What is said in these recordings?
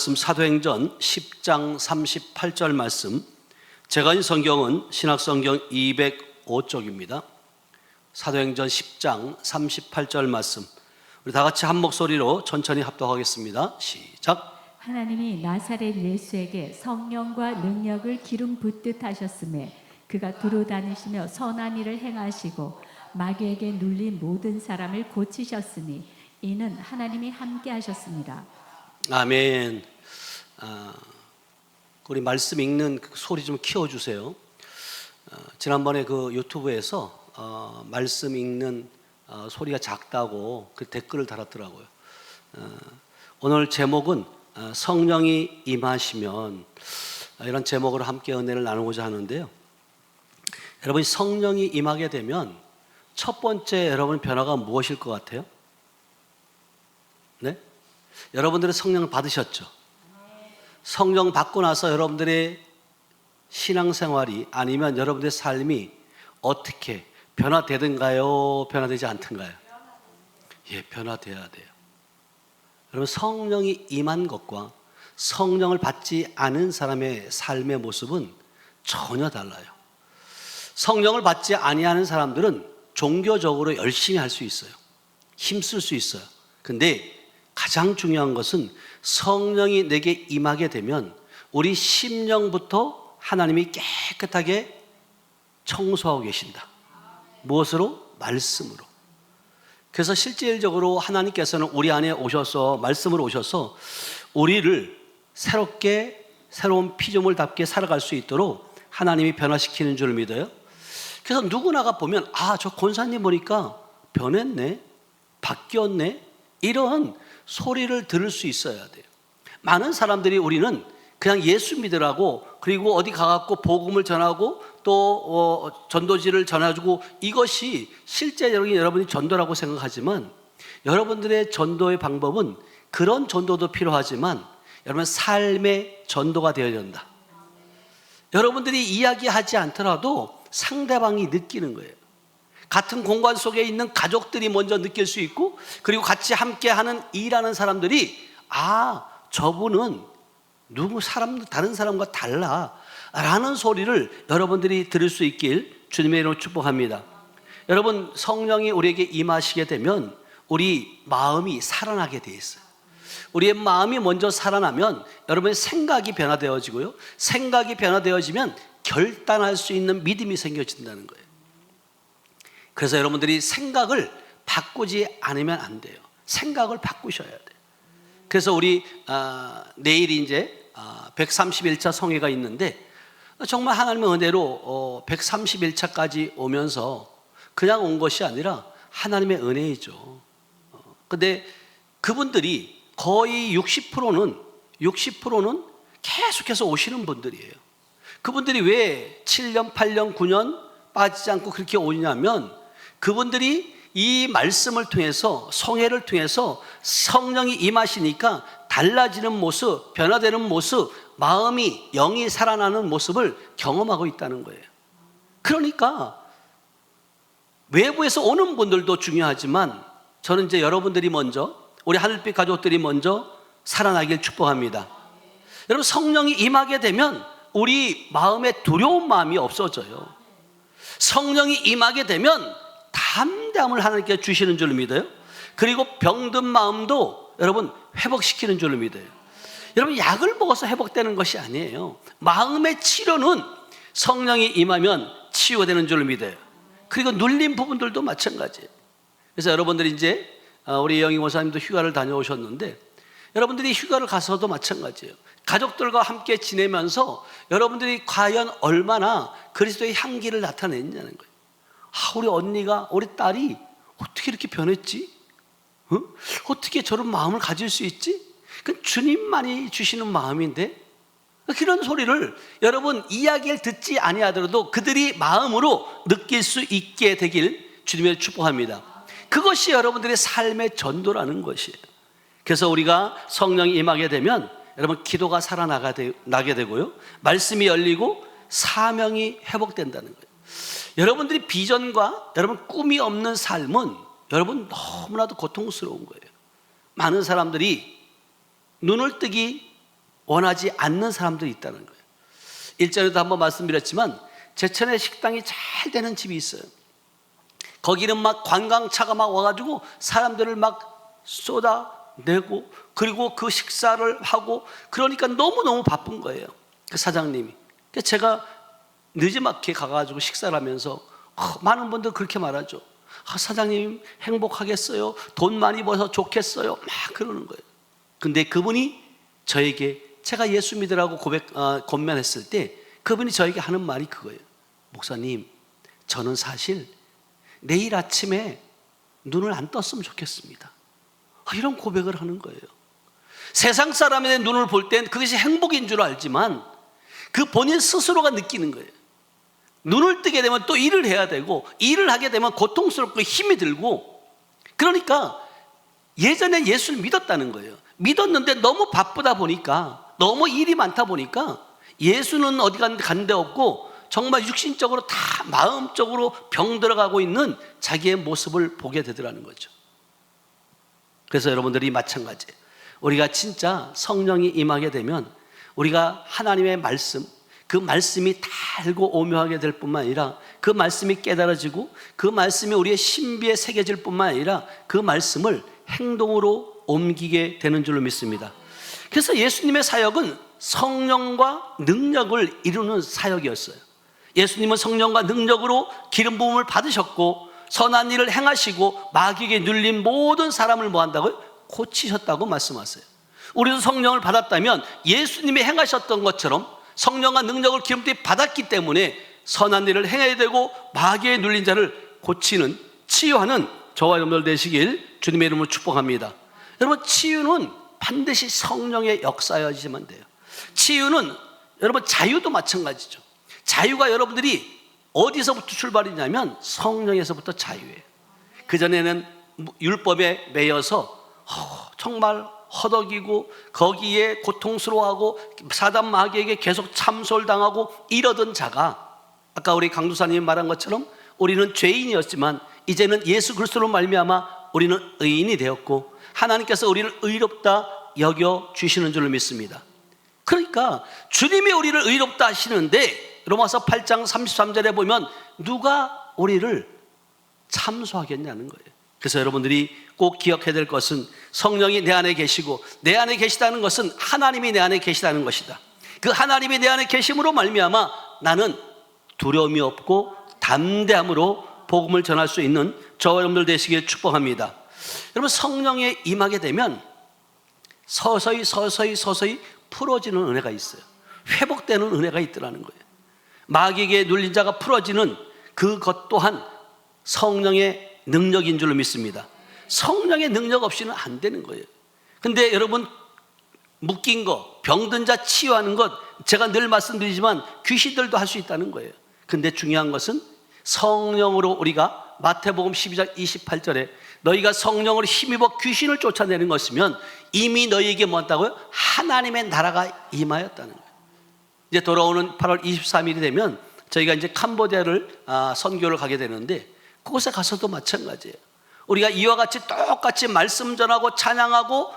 사도행전 10장 38절 말씀, 제가 인 성경은 신약성경 205쪽입니다. 사도행전 10장 38절 말씀, 우리 다 같이 한 목소리로 천천히 합독하겠습니다. 시작. 하나님이 나사렛 예수에게 성령과 능력을 기름 붓듯 하셨음에 그가 두루 다니시며 선한 일을 행하시고 마귀에게 눌린 모든 사람을 고치셨으니 이는 하나님이 함께 하셨습니다. 아멘. 우리 말씀 읽는 그 소리 좀 키워주세요. 지난번에 그 유튜브에서 말씀 읽는 소리가 작다고 그 댓글을 달았더라고요. 오늘 제목은 성령이 임하시면, 이런 제목으로 함께 은혜를 나누고자 하는데요. 여러분, 성령이 임하게 되면 첫 번째 여러분 변화가 무엇일 것 같아요? 네? 여러분들은 성령을 받으셨죠? 성령 받고 나서 여러분들의 신앙생활이 아니면 여러분들의 삶이 어떻게 변화되든가요? 변화되지 않든가요? 예, 변화돼야 돼요. 여러분, 성령이 임한 것과 성령을 받지 않은 사람의 삶의 모습은 전혀 달라요. 성령을 받지 아니하는 사람들은 종교적으로 열심히 할 수 있어요. 힘쓸 수 있어요. 근데 가장 중요한 것은 성령이 내게 임하게 되면 우리 심령부터 하나님이 깨끗하게 청소하고 계신다. 무엇으로? 말씀으로. 그래서 실질적으로 하나님께서는 우리 안에 오셔서, 말씀으로 오셔서 우리를 새롭게, 새로운 피조물답게 살아갈 수 있도록 하나님이 변화시키는 줄 믿어요. 그래서 누구나가 보면, 저 권사님 보니까 변했네, 바뀌었네, 이런 소리를 들을 수 있어야 돼요. 많은 사람들이 우리는 그냥 예수 믿으라고, 그리고 어디 가갖고 복음을 전하고 또 전도지를 전해주고, 이것이 실제 여러분이 전도라고 생각하지만, 여러분들의 전도의 방법은 그런 전도도 필요하지만 여러분 삶의 전도가 되어야 된다. 여러분들이 이야기하지 않더라도 상대방이 느끼는 거예요. 같은 공간 속에 있는 가족들이 먼저 느낄 수 있고, 그리고 같이 함께하는 일하는 사람들이 저분은 다른 사람과 달라 라는 소리를 여러분들이 들을 수 있길 주님의 이름으로 축복합니다. 여러분, 성령이 우리에게 임하시게 되면 우리 마음이 살아나게 돼 있어요. 우리의 마음이 먼저 살아나면 여러분의 생각이 변화되어지고요, 생각이 변화되어지면 결단할 수 있는 믿음이 생겨진다는 거예요. 그래서 여러분들이 생각을 바꾸지 않으면 안 돼요. 생각을 바꾸셔야 돼요. 그래서 우리 내일이 이제 131차 성회가 있는데, 정말 하나님의 은혜로 131차까지 오면서 그냥 온 것이 아니라 하나님의 은혜이죠. 근데 그분들이 거의 60%는 계속해서 오시는 분들이에요. 그분들이 왜 7년, 8년, 9년 빠지지 않고 그렇게 오냐면, 그분들이 이 말씀을 통해서, 성회를 통해서 성령이 임하시니까 달라지는 모습, 변화되는 모습, 마음이, 영이 살아나는 모습을 경험하고 있다는 거예요. 그러니까 외부에서 오는 분들도 중요하지만 저는 이제 여러분들이 먼저, 우리 하늘빛 가족들이 먼저 살아나길 축복합니다. 여러분, 성령이 임하게 되면 우리 마음에 두려운 마음이 없어져요. 성령이 임하게 되면 담대함을 하나님께 주시는 줄 믿어요. 그리고 병든 마음도 여러분 회복시키는 줄 믿어요. 여러분, 약을 먹어서 회복되는 것이 아니에요. 마음의 치료는 성령이 임하면 치유가 되는 줄 믿어요. 그리고 눌린 부분들도 마찬가지예요. 그래서 여러분들이 이제 우리 영희 목사님도 휴가를 다녀오셨는데, 여러분들이 휴가를 가서도 마찬가지예요. 가족들과 함께 지내면서 여러분들이 과연 얼마나 그리스도의 향기를 나타냈냐는 거예요. 우리 언니가, 우리 딸이 어떻게 이렇게 변했지? 어떻게 저런 마음을 가질 수 있지? 그 주님만이 주시는 마음인데, 그런 소리를 여러분 이야기를 듣지 아니하더라도 그들이 마음으로 느낄 수 있게 되길 주님을 축복합니다. 그것이 여러분들의 삶의 전도라는 것이에요. 그래서 우리가 성령이 임하게 되면 여러분 기도가 살아나게 되고요, 말씀이 열리고 사명이 회복된다는 거예요. 여러분들이 비전과 여러분 꿈이 없는 삶은 여러분 너무나도 고통스러운 거예요. 많은 사람들이 눈을 뜨기 원하지 않는 사람들이 있다는 거예요. 일전에도 한번 말씀드렸지만 제천에 식당이 잘 되는 집이 있어요. 거기는 막 관광차가 막 와가지고 사람들을 막 쏟아내고 그리고 그 식사를 하고 그러니까 너무너무 바쁜 거예요. 그 사장님이. 그래서 제가 늦지막히 가가지고 식사를 하면서 많은 분들 그렇게 말하죠. 사장님 행복하겠어요. 돈 많이 벌어서 좋겠어요. 막 그러는 거예요. 근데 그분이 저에게 제가 예수 믿으라고 권면했을 때 그분이 저에게 하는 말이 그거예요. 목사님, 저는 사실 내일 아침에 눈을 안 떴으면 좋겠습니다. 이런 고백을 하는 거예요. 세상 사람의 눈을 볼 땐 그것이 행복인 줄 알지만 그 본인 스스로가 느끼는 거예요. 눈을 뜨게 되면 또 일을 해야 되고 일을 하게 되면 고통스럽고 힘이 들고 그러니까 예전에 예수를 믿었다는 거예요. 믿었는데 너무 바쁘다 보니까 너무 일이 많다 보니까 예수는 어디 간 데 없고 정말 육신적으로 다 마음적으로 병들어가고 있는 자기의 모습을 보게 되더라는 거죠. 그래서 여러분들이 마찬가지예요. 우리가 진짜 성령이 임하게 되면 우리가 하나님의 말씀, 그 말씀이 다 알고 오묘하게 될 뿐만 아니라 그 말씀이 깨달아지고 그 말씀이 우리의 신비에 새겨질 뿐만 아니라 그 말씀을 행동으로 옮기게 되는 줄로 믿습니다. 그래서 예수님의 사역은 성령과 능력을 이루는 사역이었어요. 예수님은 성령과 능력으로 기름 부음을 받으셨고 선한 일을 행하시고 마귀에게 눌린 모든 사람을 뭐 한다고요? 고치셨다고 말씀하세요. 우리도 성령을 받았다면 예수님이 행하셨던 것처럼 성령과 능력을 기름부터 받았기 때문에 선한 일을 행해야 되고 마귀에 눌린 자를 고치는 치유하는 저와 여러분들 되시길 주님의 이름으로 축복합니다. 여러분 치유는 반드시 성령의 역사여야지만 돼요. 치유는 여러분 자유도 마찬가지죠. 자유가 여러분들이 어디서부터 출발이냐면 성령에서부터 자유예요. 그전에는 율법에 매여서 정말 허덕이고 거기에 고통스러워하고 사단 마귀에게 계속 참소를 당하고 이러던 자가 아까 우리 강도사님이 말한 것처럼 우리는 죄인이었지만 이제는 예수 그리스도로 말미암아 우리는 의인이 되었고 하나님께서 우리를 의롭다 여겨 주시는 줄로 믿습니다. 그러니까 주님이 우리를 의롭다 하시는데 로마서 8장 33절에 보면 누가 우리를 참소하겠냐는 거예요. 그래서 여러분들이 꼭 기억해야 될 것은 성령이 내 안에 계시고 내 안에 계시다는 것은 하나님이 내 안에 계시다는 것이다. 그 하나님이 내 안에 계심으로 말미암아 나는 두려움이 없고 담대함으로 복음을 전할 수 있는 저와 여러분들 되시기를 축복합니다. 여러분 성령에 임하게 되면 서서히 풀어지는 은혜가 있어요. 회복되는 은혜가 있더라는 거예요. 마귀에게 눌린 자가 풀어지는 그것 또한 성령의 능력인 줄로 믿습니다. 성령의 능력 없이는 안 되는 거예요. 근데 여러분 묶인 거, 병든 자 치유하는 것 제가 늘 말씀드리지만 귀신들도 할 수 있다는 거예요. 근데 중요한 것은 성령으로 우리가 마태복음 12장 28절에 너희가 성령으로 힘입어 귀신을 쫓아내는 것이면 이미 너희에게 뭐 한다고요? 하나님의 나라가 임하였다는 거예요. 이제 돌아오는 8월 23일이 되면 저희가 이제 캄보디아를 선교를 가게 되는데 그곳에 가서도 마찬가지예요. 우리가 이와 같이 똑같이 말씀 전하고 찬양하고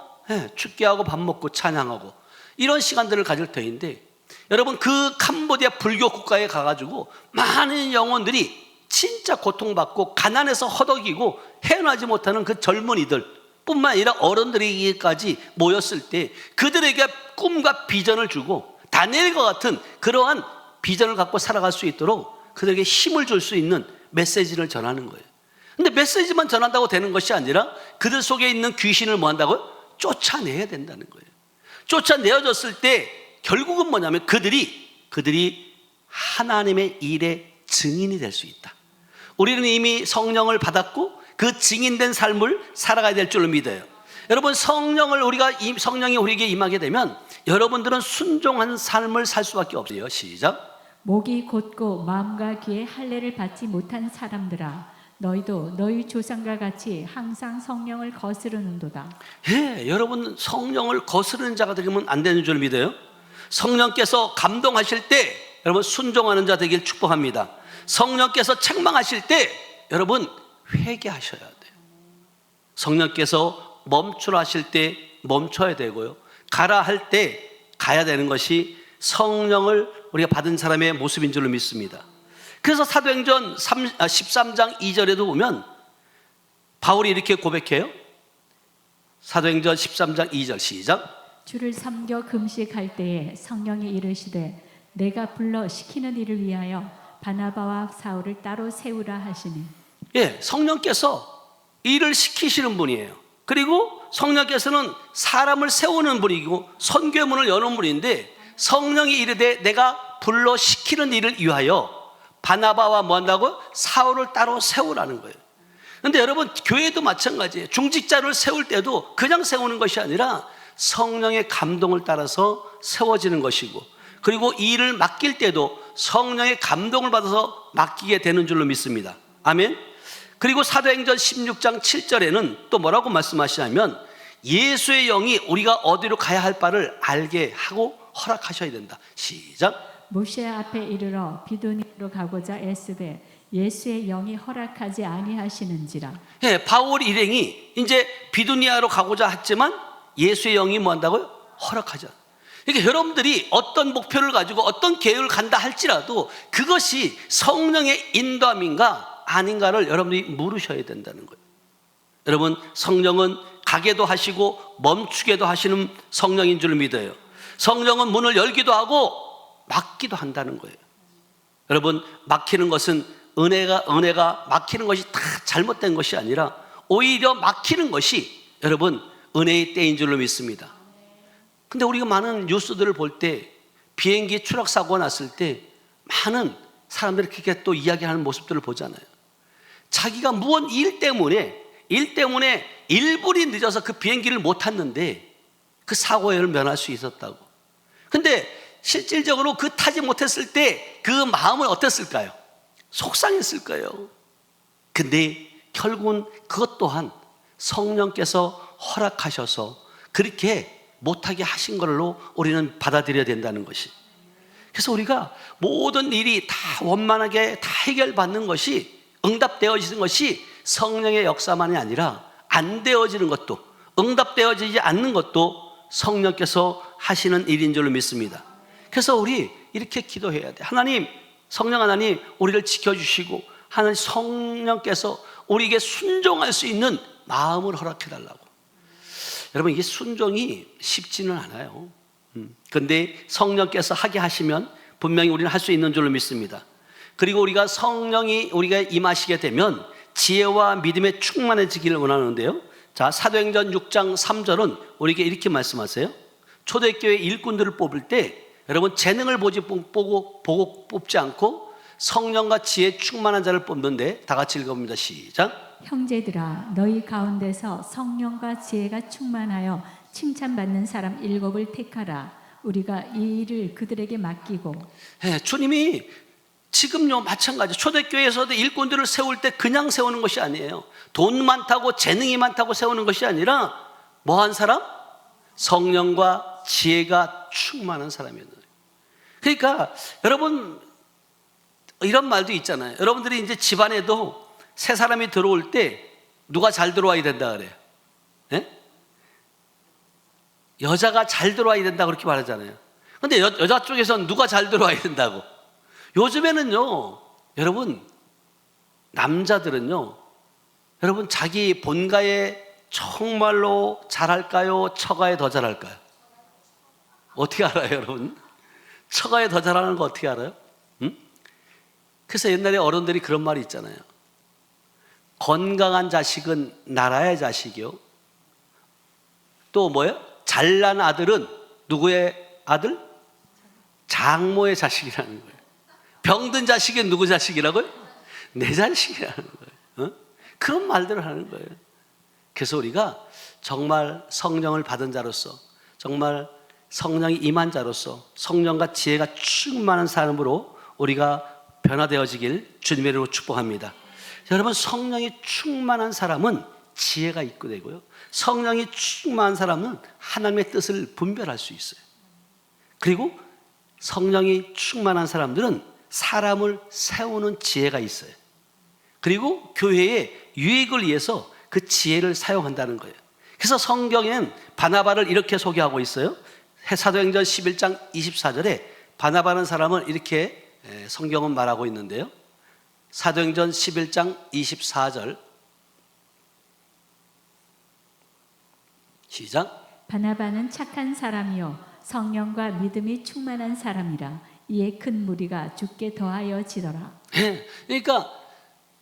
축제하고 밥 먹고 찬양하고 이런 시간들을 가질 터인데 여러분 그 캄보디아 불교 국가에 가가지고 많은 영혼들이 진짜 고통받고 가난해서 허덕이고 헤어나지 못하는 그 젊은이들 뿐만 아니라 어른들에게까지 모였을 때 그들에게 꿈과 비전을 주고 다니엘과 같은 그러한 비전을 갖고 살아갈 수 있도록 그들에게 힘을 줄 수 있는 메시지를 전하는 거예요. 근데 메시지만 전한다고 되는 것이 아니라 그들 속에 있는 귀신을 뭐 한다고요? 쫓아내야 된다는 거예요. 쫓아내어졌을 때 결국은 뭐냐면 그들이 하나님의 일의 증인이 될 수 있다. 우리는 이미 성령을 받았고 그 증인된 삶을 살아가야 될 줄로 믿어요. 여러분 성령이 우리에게 임하게 되면 여러분들은 순종한 삶을 살 수밖에 없어요. 시작. 목이 곧고 마음과 귀에 할례를 받지 못한 사람들아 너희도 너희 조상과 같이 항상 성령을 거스르는도다. 여러분 성령을 거스르는 자가 되면 안 되는 줄 믿어요. 성령께서 감동하실 때 여러분 순종하는 자 되길 축복합니다. 성령께서 책망하실 때 여러분 회개하셔야 돼요. 성령께서 멈추라 하실 때 멈춰야 되고요. 가라 할 때 가야 되는 것이 성령을 우리가 받은 사람의 모습인 줄로 믿습니다. 그래서 사도행전 13장 2절에도 보면 바울이 이렇게 고백해요. 사도행전 13장 2절 시작. 주를 섬겨 금식할 때에 성령이 이르시되 내가 불러 시키는 일을 위하여 바나바와 사울을 따로 세우라 하시니. 예, 성령께서 일을 시키시는 분이에요. 그리고 성령께서는 사람을 세우는 분이고 선교의 문을 여는 분인데, 성령이 이르되 내가 불러 시키는 일을 위하여 바나바와 뭐 한다고? 사울을 따로 세우라는 거예요. 그런데 여러분, 교회도 마찬가지예요. 중직자를 세울 때도 그냥 세우는 것이 아니라 성령의 감동을 따라서 세워지는 것이고, 그리고 이 일을 맡길 때도 성령의 감동을 받아서 맡기게 되는 줄로 믿습니다. 아멘. 그리고 사도행전 16장 7절에는 또 뭐라고 말씀하시냐면, 예수의 영이 우리가 어디로 가야 할 바를 알게 하고 허락하셔야 된다. 시작. 모세 앞에 이르러 비두니로 가고자 애쓰되 예수의 영이 허락하지 아니하시는지라. 예, 바울 일행이 이제 비두니아로 가고자 했지만 예수의 영이 뭐 한다고요? 허락하지 않아요. 그러니까 여러분들이 어떤 목표를 가지고 어떤 계획을 간다 할지라도 그것이 성령의 인도함인가 아닌가를 여러분들이 물으셔야 된다는 거예요. 여러분, 성령은 가게도 하시고 멈추게도 하시는 성령인 줄 믿어요. 성령은 문을 열기도 하고 막기도 한다는 거예요. 여러분, 막히는 것은 은혜가 막히는 것이 다 잘못된 것이 아니라 오히려 막히는 것이 여러분 은혜의 때인 줄로 믿습니다. 근데 우리가 많은 뉴스들을 볼 때 비행기 추락 사고가 났을 때 많은 사람들이 그렇게 또 이야기하는 모습들을 보잖아요. 자기가 무언 일 때문에 1분이 늦어서 그 비행기를 못 탔는데 그 사고를 면할 수 있었다고. 근데 실질적으로 그 타지 못했을 때 그 마음은 어땠을까요? 속상했을 거예요. 근데 결국은 그것 또한 성령께서 허락하셔서 그렇게 못하게 하신 걸로 우리는 받아들여야 된다는 것이. 그래서 우리가 모든 일이 다 원만하게 다 해결받는 것이, 응답되어지는 것이 성령의 역사만이 아니라 안 되어지는 것도, 응답되어지지 않는 것도 성령께서 하시는 일인 줄로 믿습니다. 그래서 우리 이렇게 기도해야 돼. 하나님, 성령 하나님, 우리를 지켜주시고 하나님 성령께서 우리에게 순종할 수 있는 마음을 허락해달라고. 여러분, 이게 순종이 쉽지는 않아요. 그런데 성령께서 하게 하시면 분명히 우리는 할 수 있는 줄로 믿습니다. 그리고 우리가 성령이 우리가 임하시게 되면 지혜와 믿음에 충만해지기를 원하는데요. 자, 사도행전 6장 3절은 우리에게 이렇게 말씀하세요. 초대교회 일꾼들을 뽑을 때 여러분, 재능을 보고 뽑지 않고 성령과 지혜에 충만한 자를 뽑는데, 다 같이 읽어봅니다. 시작. 형제들아, 너희 가운데서 성령과 지혜가 충만하여 칭찬받는 사람 7을 택하라. 우리가 이 일을 그들에게 맡기고. 네, 주님이 지금요 마찬가지 초대교회에서도 일꾼들을 세울 때 그냥 세우는 것이 아니에요. 돈 많다고 재능이 많다고 세우는 것이 아니라 뭐한 사람? 성령과 지혜가 충만한 사람이에요. 그러니까 여러분, 이런 말도 있잖아요. 여러분들이 이제 집안에도 새 사람이 들어올 때 누가 잘 들어와야 된다 그래요? 예? 여자가 잘 들어와야 된다 그렇게 말하잖아요. 근데 여자 쪽에서는 누가 잘 들어와야 된다고? 요즘에는요, 여러분, 남자들은요, 여러분, 자기 본가에 정말로 잘할까요? 처가에 더 잘할까요? 어떻게 알아요, 여러분? 처가에 더 잘하는 거 어떻게 알아요? 응? 그래서 옛날에 어른들이 그런 말이 있잖아요. 건강한 자식은 나라의 자식이요. 또 뭐예요? 잘난 아들은 누구의 아들? 장모의 자식이라는 거예요. 병든 자식은 누구 자식이라고요? 내 자식이라는 거예요. 어? 그런 말들을 하는 거예요. 그래서 우리가 정말 성령을 받은 자로서, 정말 성령이 임한 자로서 성령과 지혜가 충만한 사람으로 우리가 변화되어지길 주님의 이름으로 축복합니다. 여러분, 성령이 충만한 사람은 지혜가 있고 되고요, 성령이 충만한 사람은 하나님의 뜻을 분별할 수 있어요. 그리고 성령이 충만한 사람들은 사람을 세우는 지혜가 있어요. 그리고 교회의 유익을 위해서 그 지혜를 사용한다는 거예요. 그래서 성경엔 바나바를 이렇게 소개하고 있어요. 사도행전 11장 24절에 바나바라는 사람은 이렇게 성경은 말하고 있는데요. 사도행전 11장 24절 시작. 바나바는 착한 사람이요 성령과 믿음이 충만한 사람이라. 이에 큰 무리가 주께 더하여지더라. 그러니까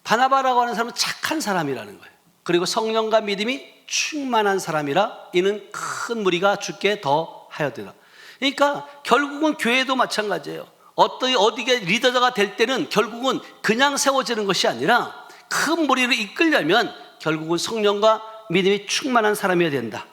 바나바라고 하는 사람은 착한 사람이라는 거예요. 그리고 성령과 믿음이 충만한 사람이라 이는 큰 무리가 주께 더하여지더라. 그러니까 결국은 교회도 마찬가지예요. 어디게 리더가 될 때는 결국은 그냥 세워지는 것이 아니라 큰 무리를 이끌려면 결국은 성령과 믿음이 충만한 사람이어야 된다.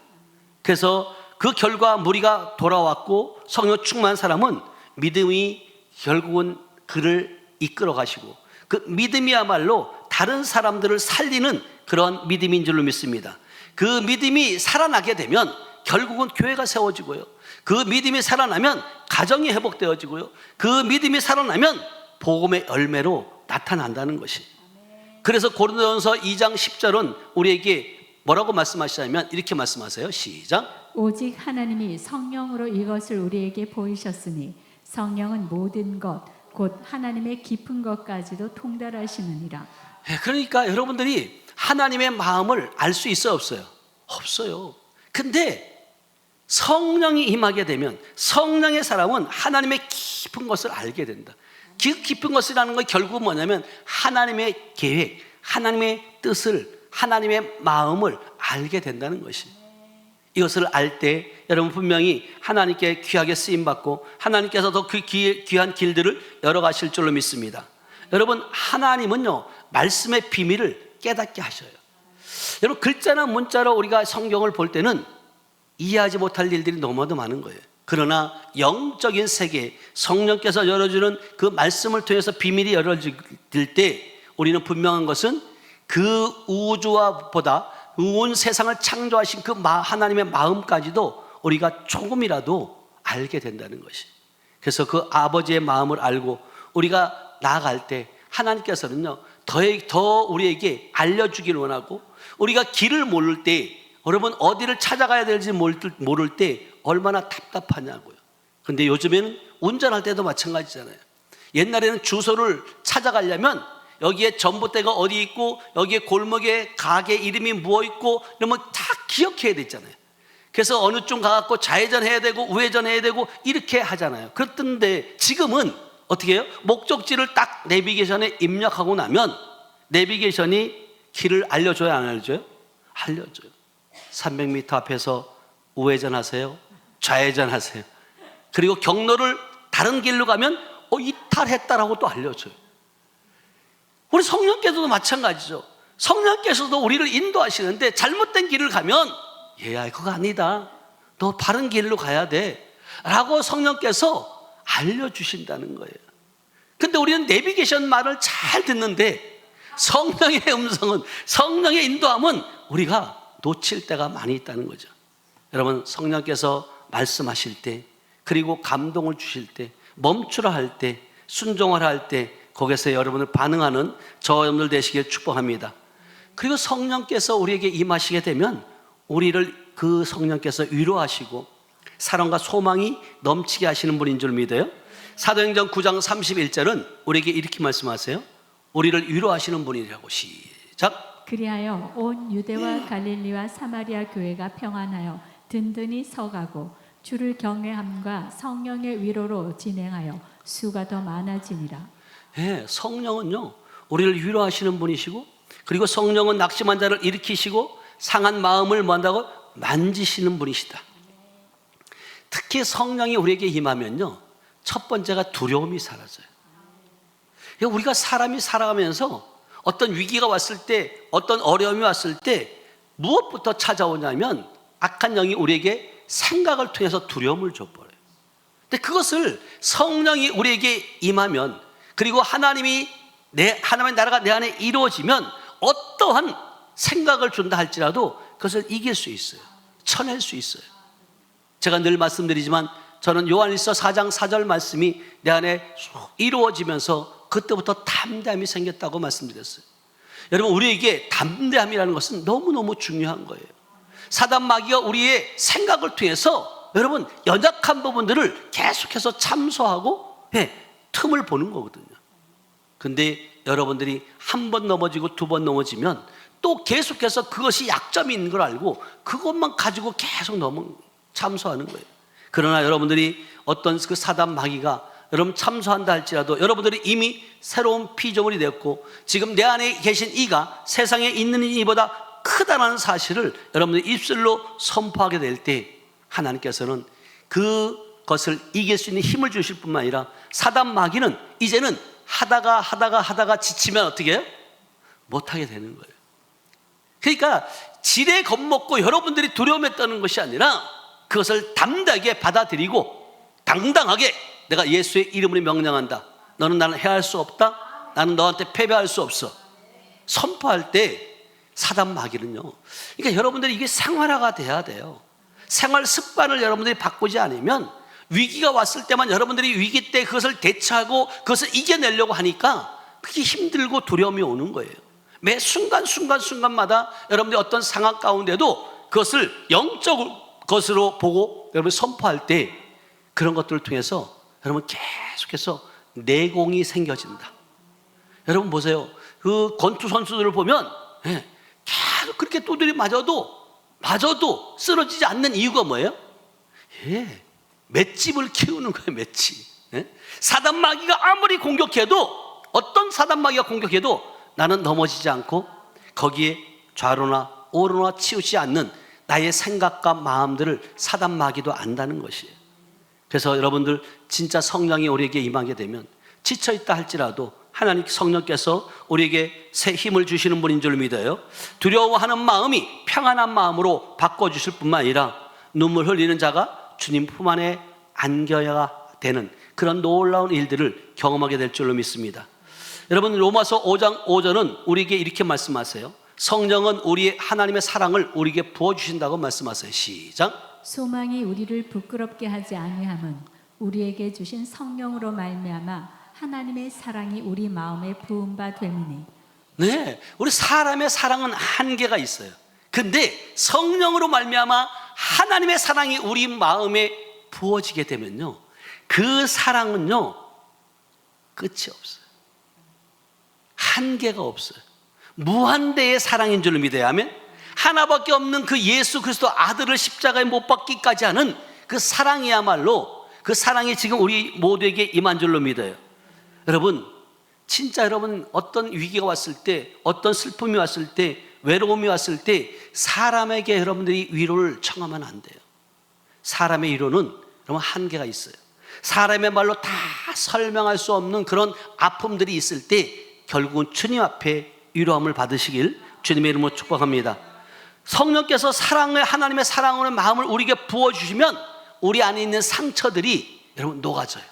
그래서 그 결과 무리가 돌아왔고 성령 충만한 사람은 믿음이 결국은 그를 이끌어 가시고 그 믿음이야말로 다른 사람들을 살리는 그런 믿음인 줄로 믿습니다. 그 믿음이 살아나게 되면 결국은 교회가 세워지고요. 그 믿음이 살아나면 가정이 회복되어지고요. 그 믿음이 살아나면 복음의 열매로 나타난다는 것이. 그래서 고린도전서 2장 10절은 우리에게 뭐라고 말씀하시냐면 이렇게 말씀하세요. 시작. 오직 하나님이 성령으로 이것을 우리에게 보이셨으니 성령은 모든 것 곧 하나님의 깊은 것까지도 통달하시느니라. 그러니까 여러분들이 하나님의 마음을 알 수 있어요, 없어요? 없어요. 근데 성령이 임하게 되면 성령의 사람은 하나님의 깊은 것을 알게 된다. 깊은 것이라는 건 결국 뭐냐면 하나님의 계획, 하나님의 뜻을, 하나님의 마음을 알게 된다는 것이. 이것을 알 때 여러분 분명히 하나님께 귀하게 쓰임받고 하나님께서 더 그 귀한 길들을 열어가실 줄로 믿습니다. 여러분 하나님은요 말씀의 비밀을 깨닫게 하셔요. 여러분 글자나 문자로 우리가 성경을 볼 때는 이해하지 못할 일들이 너무나도 많은 거예요. 그러나 영적인 세계 성령께서 열어주는 그 말씀을 통해서 비밀이 열어질 때 우리는 분명한 것은 그 우주와 보다 온 세상을 창조하신 그 하나님의 마음까지도 우리가 조금이라도 알게 된다는 것이. 그래서 그 아버지의 마음을 알고 우리가 나아갈 때 하나님께서는요 더 우리에게 알려주기를 원하고 우리가 길을 모를 때 여러분 어디를 찾아가야 될지 모를 때 얼마나 답답하냐고요. 근데 요즘에는 운전할 때도 마찬가지잖아요. 옛날에는 주소를 찾아가려면 여기에 전봇대가 어디 있고 여기에 골목에 가게 이름이 뭐 있고 이러면 다 기억해야 되잖아요. 그래서 어느 쪽 가갖고 좌회전 해야 되고 우회전 해야 되고 이렇게 하잖아요. 그렇던데 지금은 어떻게 해요? 목적지를 딱 내비게이션에 입력하고 나면 내비게이션이 길을 알려줘요, 안 알려줘요? 알려줘요. 300m 앞에서 우회전 하세요, 좌회전 하세요. 그리고 경로를 다른 길로 가면 이탈했다라고 또 알려줘요. 우리 성령께서도 마찬가지죠. 성령께서도 우리를 인도하시는데 잘못된 길을 가면 얘야 그거 아니다, 너 바른 길로 가야 돼 라고 성령께서 알려주신다는 거예요. 근데 우리는 내비게이션 말을 잘 듣는데 성령의 음성은, 성령의 인도함은 우리가 놓칠 때가 많이 있다는 거죠. 여러분 성령께서 말씀하실 때 그리고 감동을 주실 때 멈추라 할 때 순종하라 할 때 거기서 여러분을 반응하는 저와 여러분들 되시길 축복합니다. 그리고 성령께서 우리에게 임하시게 되면 우리를 그 성령께서 위로하시고 사랑과 소망이 넘치게 하시는 분인 줄 믿어요. 사도행전 9장 31절은 우리에게 이렇게 말씀하세요. 우리를 위로하시는 분이라고. 시작. 그리하여 온 유대와 갈릴리와 사마리아 교회가 평안하여 든든히 서가고 주를 경외함과 성령의 위로로 진행하여 수가 더 많아지니라. 네, 성령은요 우리를 위로하시는 분이시고 그리고 성령은 낙심한 자를 일으키시고 상한 마음을 뭐한다고? 만지시는 분이시다. 특히 성령이 우리에게 임하면요 첫 번째가 두려움이 사라져요. 우리가 사람이 살아가면서 어떤 위기가 왔을 때 어떤 어려움이 왔을 때 무엇부터 찾아오냐면 악한 영이 우리에게 생각을 통해서 두려움을 줘버려요. 근데 그것을 성령이 우리에게 임하면 그리고 하나님의 나라가 내 안에 이루어지면 어떠한 생각을 준다 할지라도 그것을 이길 수 있어요. 쳐낼 수 있어요. 제가 늘 말씀드리지만 저는 요한일서 4장 4절 말씀이 내 안에 이루어지면서 그때부터 담대함이 생겼다고 말씀드렸어요. 여러분 우리에게 담대함이라는 것은 너무너무 중요한 거예요. 사단 마귀가 우리의 생각을 통해서 여러분 연약한 부분들을 계속해서 참소하고 틈을 보는 거거든요. 근데 여러분들이 한 번 넘어지고 두 번 넘어지면 또 계속해서 그것이 약점이 있는 걸 알고 그것만 가지고 계속 참소하는 거예요. 그러나 여러분들이 어떤 그 사단 마귀가 여러분 참소한다 할지라도 여러분들이 이미 새로운 피조물이 되었고 지금 내 안에 계신 이가 세상에 있는 이보다 크다는 사실을 여러분들이 입술로 선포하게 될 때 하나님께서는 그것을 이길 수 있는 힘을 주실 뿐만 아니라 사단 마귀는 이제는 하다가 지치면 어떻게 해요? 못하게 되는 거예요. 그러니까 지레 겁먹고 여러분들이 두려움에 떠는 것이 아니라 그것을 담대하게 받아들이고 당당하게 내가 예수의 이름으로 명령한다. 너는 나는 해할 수 없다. 나는 너한테 패배할 수 없어. 선포할 때 사단 마귀는요. 그러니까 여러분들이 이게 생활화가 돼야 돼요. 생활 습관을 여러분들이 바꾸지 않으면 위기가 왔을 때만 여러분들이 위기 때 그것을 대처하고 그것을 이겨내려고 하니까 그게 힘들고 두려움이 오는 거예요. 매 순간마다 여러분들이 어떤 상황 가운데도 그것을 영적 것으로 보고 여러분이 선포할 때 그런 것들을 통해서 여러분 계속해서 내공이 생겨진다. 여러분 보세요. 그 권투 선수들을 보면 계속 그렇게 두드려 맞아도 쓰러지지 않는 이유가 뭐예요? 맷집을 키우는 거예요. 맷집. 사단 마귀가 아무리 공격해도 어떤 사단 마귀가 공격해도 나는 넘어지지 않고 거기에 좌로나 오로나 치우지 않는 나의 생각과 마음들을 사단 마귀도 안다는 것이에요. 그래서 여러분들 진짜 성령이 우리에게 임하게 되면 지쳐있다 할지라도 하나님 성령께서 우리에게 새 힘을 주시는 분인 줄 믿어요. 두려워하는 마음이 평안한 마음으로 바꿔주실 뿐만 아니라 눈물 흘리는 자가 주님 품 안에 안겨야 되는 그런 놀라운 일들을 경험하게 될 줄로 믿습니다. 여러분 로마서 5장 5절은 우리에게 이렇게 말씀하세요. 성령은 우리의 하나님의 사랑을 우리에게 부어주신다고 말씀하세요. 시작. 소망이 우리를 부끄럽게 하지 아니함은 우리에게 주신 성령으로 말미암아 하나님의 사랑이 우리 마음에 부은 바 됨이니. 네, 우리 사람의 사랑은 한계가 있어요. 근데 성령으로 말미암아 하나님의 사랑이 우리 마음에 부어지게 되면요, 그 사랑은요 끝이 없어요. 한계가 없어요. 무한대의 사랑인 줄 믿어야 하면 하나밖에 없는 그 예수 그리스도 아들을 십자가에 못 박기까지 하는 그 사랑이야말로 그 사랑이 지금 우리 모두에게 임한 줄로 믿어요. 여러분 진짜 여러분 어떤 위기가 왔을 때, 어떤 슬픔이 왔을 때, 외로움이 왔을 때 사람에게 여러분들이 위로를 청하면 안 돼요. 사람의 위로는 여러분 한계가 있어요. 사람의 말로 다 설명할 수 없는 그런 아픔들이 있을 때 결국은 주님 앞에 위로함을 받으시길 주님의 이름으로 축복합니다. 성령께서 사랑의 하나님의 사랑으로 마음을 우리에게 부어주시면 우리 안에 있는 상처들이 여러분 녹아져요.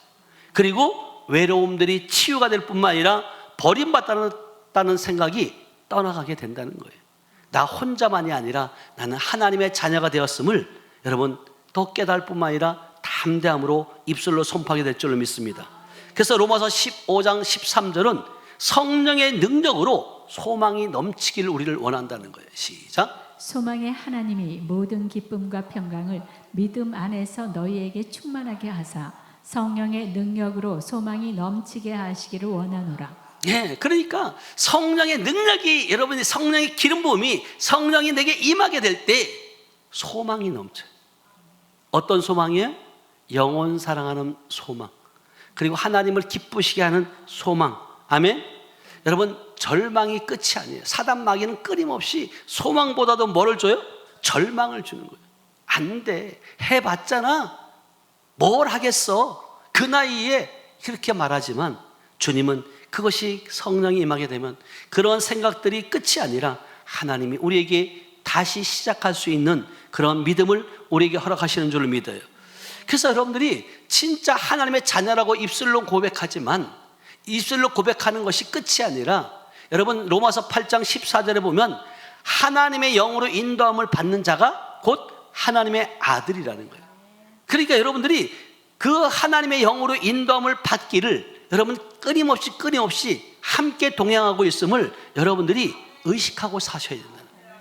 그리고 외로움들이 치유가 될 뿐만 아니라 버림받았다는 생각이 떠나가게 된다는 거예요. 나 혼자만이 아니라 나는 하나님의 자녀가 되었음을 여러분 더 깨달을 뿐만 아니라 담대함으로 입술로 선포하게 될 줄로 믿습니다. 그래서 로마서 15장 13절은 성령의 능력으로 소망이 넘치기를 우리를 원한다는 거예요. 시작. 소망의 하나님이 모든 기쁨과 평강을 믿음 안에서 너희에게 충만하게 하사 성령의 능력으로 소망이 넘치게 하시기를 원하노라. 그러니까 성령의 능력이 여러분이 성령의 기름 부음이 성령이 내게 임하게 될 때 소망이 넘쳐요. 어떤 소망이에요? 영원 사랑하는 소망, 그리고 하나님을 기쁘시게 하는 소망. 아멘. 여러분 절망이 끝이 아니에요. 사단 마귀는 끊임없이 소망보다도 뭐를 줘요? 절망을 주는 거예요. 안 돼, 해봤잖아, 뭘 하겠어, 그 나이에 그렇게 말하지만 주님은 그것이 성령이 임하게 되면 그런 생각들이 끝이 아니라 하나님이 우리에게 다시 시작할 수 있는 그런 믿음을 우리에게 허락하시는 줄을 믿어요. 그래서 여러분들이 진짜 하나님의 자녀라고 입술로 고백하지만 입술로 고백하는 것이 끝이 아니라 여러분 로마서 8장 14절에 보면 하나님의 영으로 인도함을 받는 자가 곧 하나님의 아들이라는 거예요. 그러니까 여러분들이 그 하나님의 영으로 인도함을 받기를 여러분 끊임없이 함께 동행하고 있음을 여러분들이 의식하고 사셔야 된다는 거예요.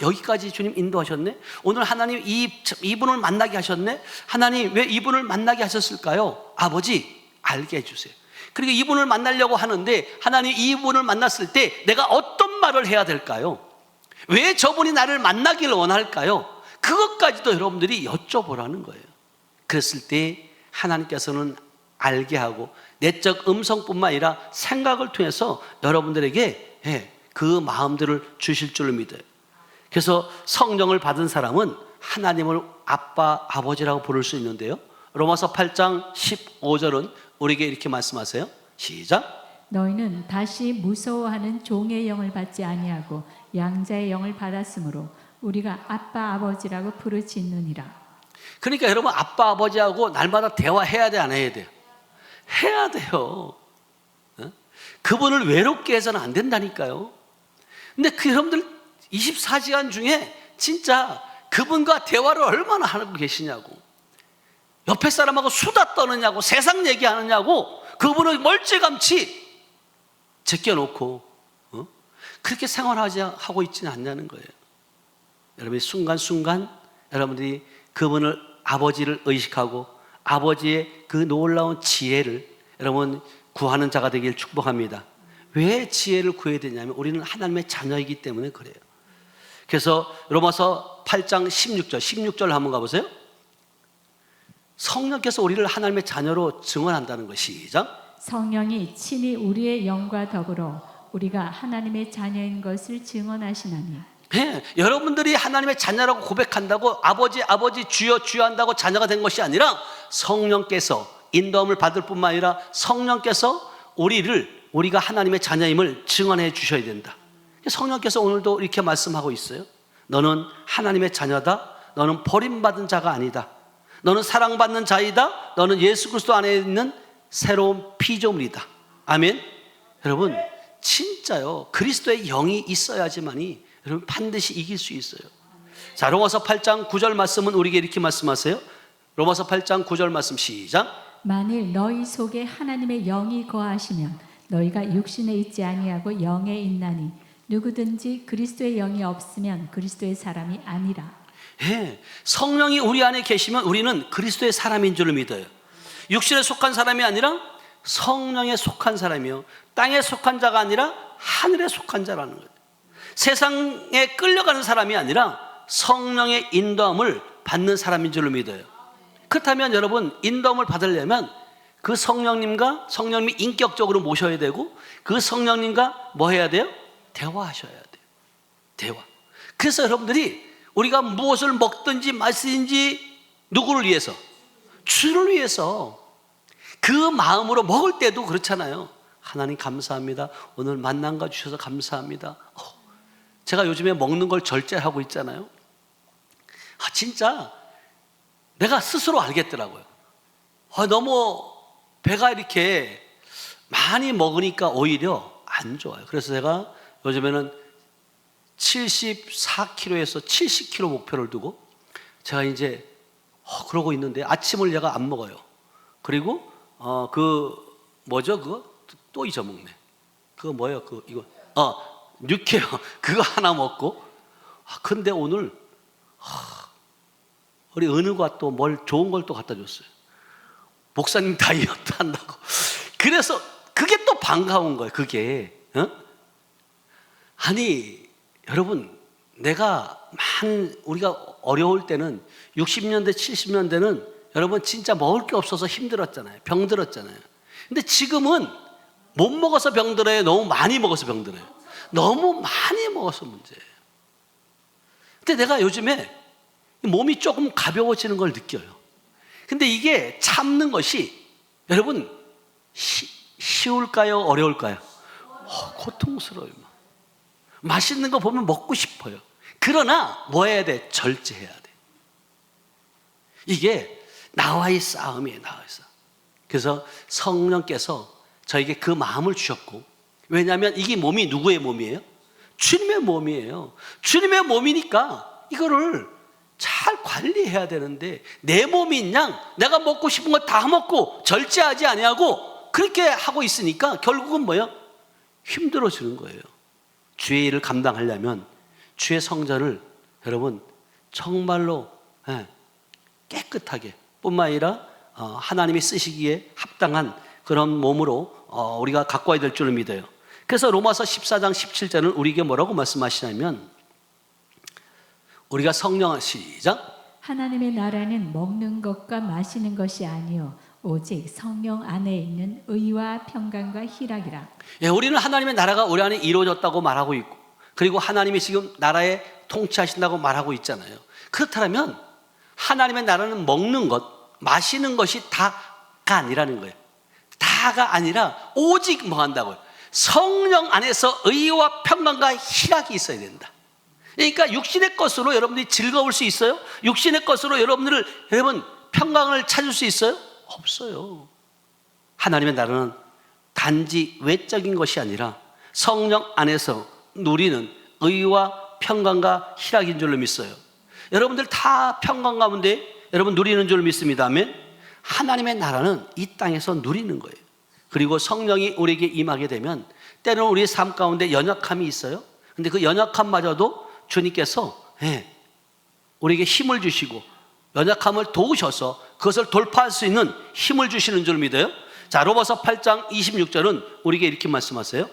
여기까지 주님 인도하셨네. 오늘 하나님 이분을 만나게 하셨네. 하나님 왜 이분을 만나게 하셨을까요? 아버지 알게 해주세요. 그리고 이분을 만나려고 하는데 하나님 이분을 만났을 때 내가 어떤 말을 해야 될까요? 왜 저분이 나를 만나기를 원할까요? 그것까지도 여러분들이 여쭤보라는 거예요. 그랬을 때 하나님께서는 알게 하고 내적 음성뿐만 아니라 생각을 통해서 여러분들에게 그 마음들을 주실 줄로 믿어요. 그래서 성령을 받은 사람은 하나님을 아빠, 아버지라고 부를 수 있는데요. 로마서 8장 15절은 우리에게 이렇게 말씀하세요. 시작. 너희는 다시 무서워하는 종의 영을 받지 아니하고 양자의 영을 받았으므로 우리가 아빠, 아버지라고 부르짖느니라. 그러니까 여러분 아빠, 아버지하고 날마다 대화해야 돼, 안 해야 돼요? 해야 돼요. 그분을 외롭게 해서는 안 된다니까요. 근데 그 여러분들 24시간 중에 진짜 그분과 대화를 얼마나 하고 계시냐고. 옆에 사람하고 수다 떠느냐고, 세상 얘기하느냐고, 그분을 멀찌감치 제껴놓고 그렇게 생활하고 있지는 않냐는 거예요. 여러분이 순간순간 여러분들이 그분을 아버지를 의식하고 아버지의 그 놀라운 지혜를 여러분 구하는 자가 되길 축복합니다. 왜 지혜를 구해야 되냐면 우리는 하나님의 자녀이기 때문에 그래요. 그래서 로마서 8장 16절 한번 가보세요. 성령께서 우리를 하나님의 자녀로 증언한다는 것. 시작. 성령이 친히 우리의 영과 더불어 우리가 하나님의 자녀인 것을 증언하시나니. 여러분들이 하나님의 자녀라고 고백한다고 아버지 주여 주여 한다고 자녀가 된 것이 아니라 성령께서 인도함을 받을 뿐만 아니라 성령께서 우리가 하나님의 자녀임을 증언해 주셔야 된다. 성령께서 오늘도 이렇게 말씀하고 있어요. 너는 하나님의 자녀다. 너는 버림받은 자가 아니다. 너는 사랑받는 자이다. 너는 예수 그리스도 안에 있는 새로운 피조물이다. 아멘. 여러분 진짜요, 그리스도의 영이 있어야지만이 여러분 반드시 이길 수 있어요. 자, 로마서 8장 9절 말씀은 우리에게 이렇게 말씀하세요. 로마서 8장 9절 말씀 시작. 만일 너희 속에 하나님의 영이 거하시면 너희가 육신에 있지 아니하고 영에 있나니 누구든지 그리스도의 영이 없으면 그리스도의 사람이 아니라. 성령이 우리 안에 계시면 우리는 그리스도의 사람인 줄 믿어요. 육신에 속한 사람이 아니라 성령에 속한 사람이요, 땅에 속한 자가 아니라 하늘에 속한 자라는 거예요. 세상에 끌려가는 사람이 아니라 성령의 인도함을 받는 사람인 줄로 믿어요. 그렇다면 여러분 인도함을 받으려면 그 성령님이 인격적으로 모셔야 되고 그 성령님과 뭐 해야 돼요? 대화하셔야 돼요. 대화. 그래서 여러분들이 우리가 무엇을 먹든지 마시든지 누구를 위해서? 주를 위해서 그 마음으로 먹을 때도 그렇잖아요. 하나님 감사합니다. 오늘 만난 거 주셔서 감사합니다. 제가 요즘에 먹는 걸 절제하고 있잖아요. 진짜 내가 스스로 알겠더라고요. 너무 배가 이렇게 많이 먹으니까 오히려 안 좋아요. 그래서 제가 요즘에는 74kg에서 70kg 목표를 두고 제가 이제 그러고 있는데 아침을 제가 안 먹어요. 그리고 그거 또 잊어먹네. 그거 뭐예요? 이거 육회요. 그거 하나 먹고. 근데 오늘 우리 은우가 또 좋은 걸 또 갖다 줬어요. 목사님 다이어트 한다고. 그래서 그게 또 반가운 거예요. 그게. 아니 여러분, 우리가 어려울 때는 60년대 70년대는 여러분 진짜 먹을 게 없어서 힘들었잖아요. 병들었잖아요. 근데 지금은 못 먹어서 병들어요? 너무 많이 먹어서 병들어요? 너무 많이 먹어서 문제예요. 근데 내가 요즘에 몸이 조금 가벼워지는 걸 느껴요. 근데 이게 참는 것이 여러분 쉬울까요? 어려울까요? 고통스러워요. 맛있는 거 보면 먹고 싶어요. 그러나 뭐 해야 돼? 절제해야 돼. 이게 나와의 싸움이에요. 나와의 싸움. 그래서 성령께서 저에게 그 마음을 주셨고, 왜냐하면 이게 몸이 누구의 몸이에요? 주님의 몸이에요. 주님의 몸이니까 이거를 잘 관리해야 되는데 내 몸인 양 내가 먹고 싶은 거 다 먹고 절제하지 아니하고 그렇게 하고 있으니까 결국은 뭐예요? 힘들어지는 거예요. 주의 일을 감당하려면 주의 성전을 여러분 정말로 깨끗하게 뿐만 아니라 하나님이 쓰시기에 합당한 그런 몸으로 우리가 갖고 와야 될 줄을 믿어요. 그래서 로마서 14장 17절은 우리에게 뭐라고 말씀하시냐면 우리가 성령 시작 하나님의 나라는 먹는 것과 마시는 것이 아니요 오직 성령 안에 있는 의와 평강과 희락이라. 예, 우리는 하나님의 나라가 우리 안에 이루어졌다고 말하고 있고 그리고 하나님이 지금 나라에 통치하신다고 말하고 있잖아요. 그렇다면 하나님의 나라는 먹는 것, 마시는 것이 다가 아니라는 거예요. 다가 아니라 오직 뭐 한다고요? 성령 안에서 의와 평강과 희락이 있어야 된다. 그러니까 육신의 것으로 여러분들이 즐거울 수 있어요? 육신의 것으로 여러분 평강을 찾을 수 있어요? 없어요. 하나님의 나라는 단지 외적인 것이 아니라 성령 안에서 누리는 의와 평강과 희락인 줄로 믿어요. 여러분들 다 평강 가운데 여러분 누리는 줄 믿습니다. 아멘. 하나님의 나라는 이 땅에서 누리는 거예요. 그리고 성령이 우리에게 임하게 되면 때로는 우리의 삶 가운데 연약함이 있어요. 근데 그 연약함마저도 주님께서 우리에게 힘을 주시고 연약함을 도우셔서 그것을 돌파할 수 있는 힘을 주시는 줄 믿어요. 자, 로마서 8장 26절은 우리에게 이렇게 말씀하세요.